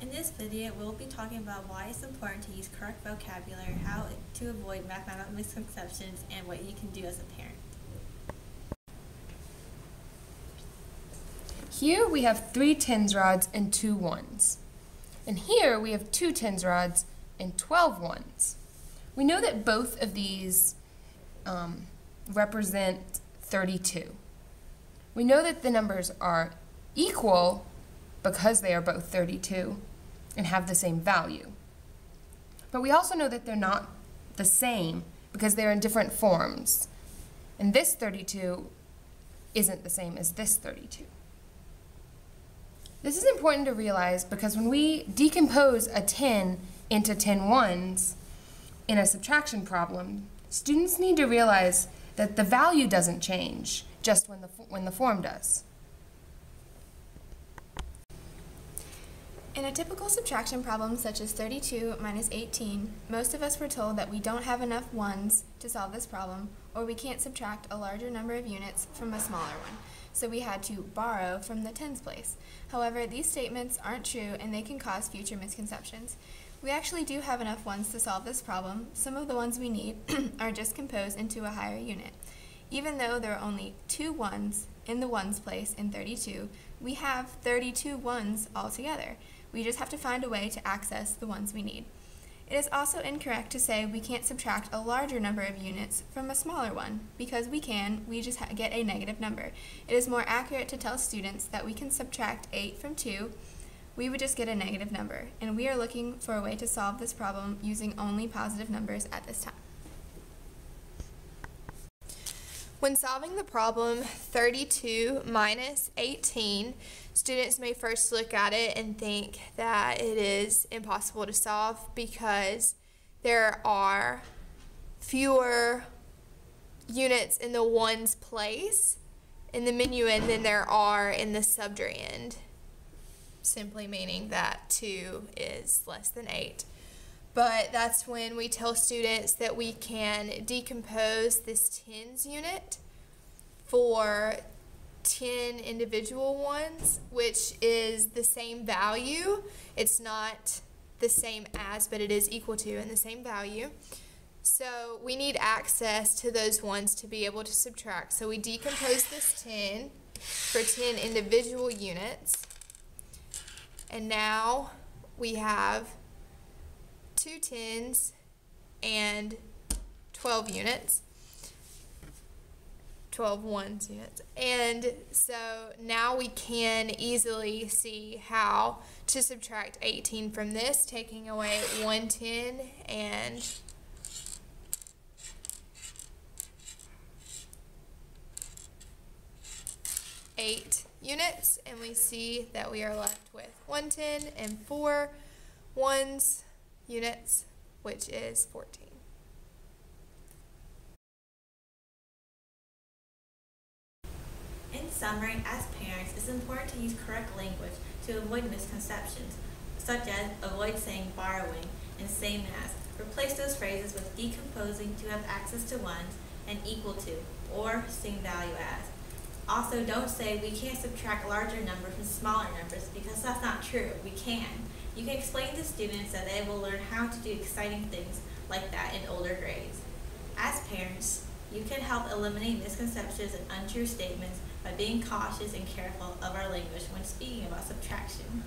In this video, we'll be talking about why it's important to use correct vocabulary, how to avoid mathematical misconceptions, and what you can do as a parent. Here we have 3 tens rods and 2 ones. And here we have 2 tens rods and 12 ones. We know that both of these represent 32. We know that the numbers are equal because they are both 32 and have the same value. But we also know that they're not the same because they're in different forms. And this 32 isn't the same as this 32. This is important to realize because when we decompose a 10 into 10 ones in a subtraction problem, students need to realize that the value doesn't change just when the form does. In a typical subtraction problem such as 32 minus 18, most of us were told that we don't have enough ones to solve this problem, or we can't subtract a larger number of units from a smaller one, so we had to borrow from the tens place. However, these statements aren't true and they can cause future misconceptions. We actually do have enough ones to solve this problem. Some of the ones we need are just composed into a higher unit. Even though there are only 2 ones in the ones place in 32, we have 32 ones altogether. We just have to find a way to access the ones we need. It is also incorrect to say we can't subtract a larger number of units from a smaller one, because we can, we just get a negative number. It is more accurate to tell students that we can subtract 8 from 2, we would just get a negative number, and we are looking for a way to solve this problem using only positive numbers at this time. When solving the problem 32 minus 18, students may first look at it and think that it is impossible to solve because there are fewer units in the ones place in the minuend than there are in the subtrahend, simply meaning that 2 is less than 8. But that's when we tell students that we can decompose this tens unit for 10 individual ones, which is the same value. It's not the same as, but it is equal to and the same value. So we need access to those ones to be able to subtract. So we decompose this 10 for 10 individual units. And now we have 2 tens and 12 units, 12 ones units. And so now we can easily see how to subtract 18 from this, taking away 1 10 and 8 units, and we see that we are left with 1 10 and 4 ones units, which is 14. In summary, as parents, it's important to use correct language to avoid misconceptions, such as avoid saying borrowing and same as. Replace those phrases with decomposing to have access to ones and equal to, or same value as. Also, don't say we can't subtract larger numbers from smaller numbers, because that's not true. We can. You can explain to students that they will learn how to do exciting things like that in older grades. As parents, you can help eliminate misconceptions and untrue statements by being cautious and careful of our language when speaking about subtraction.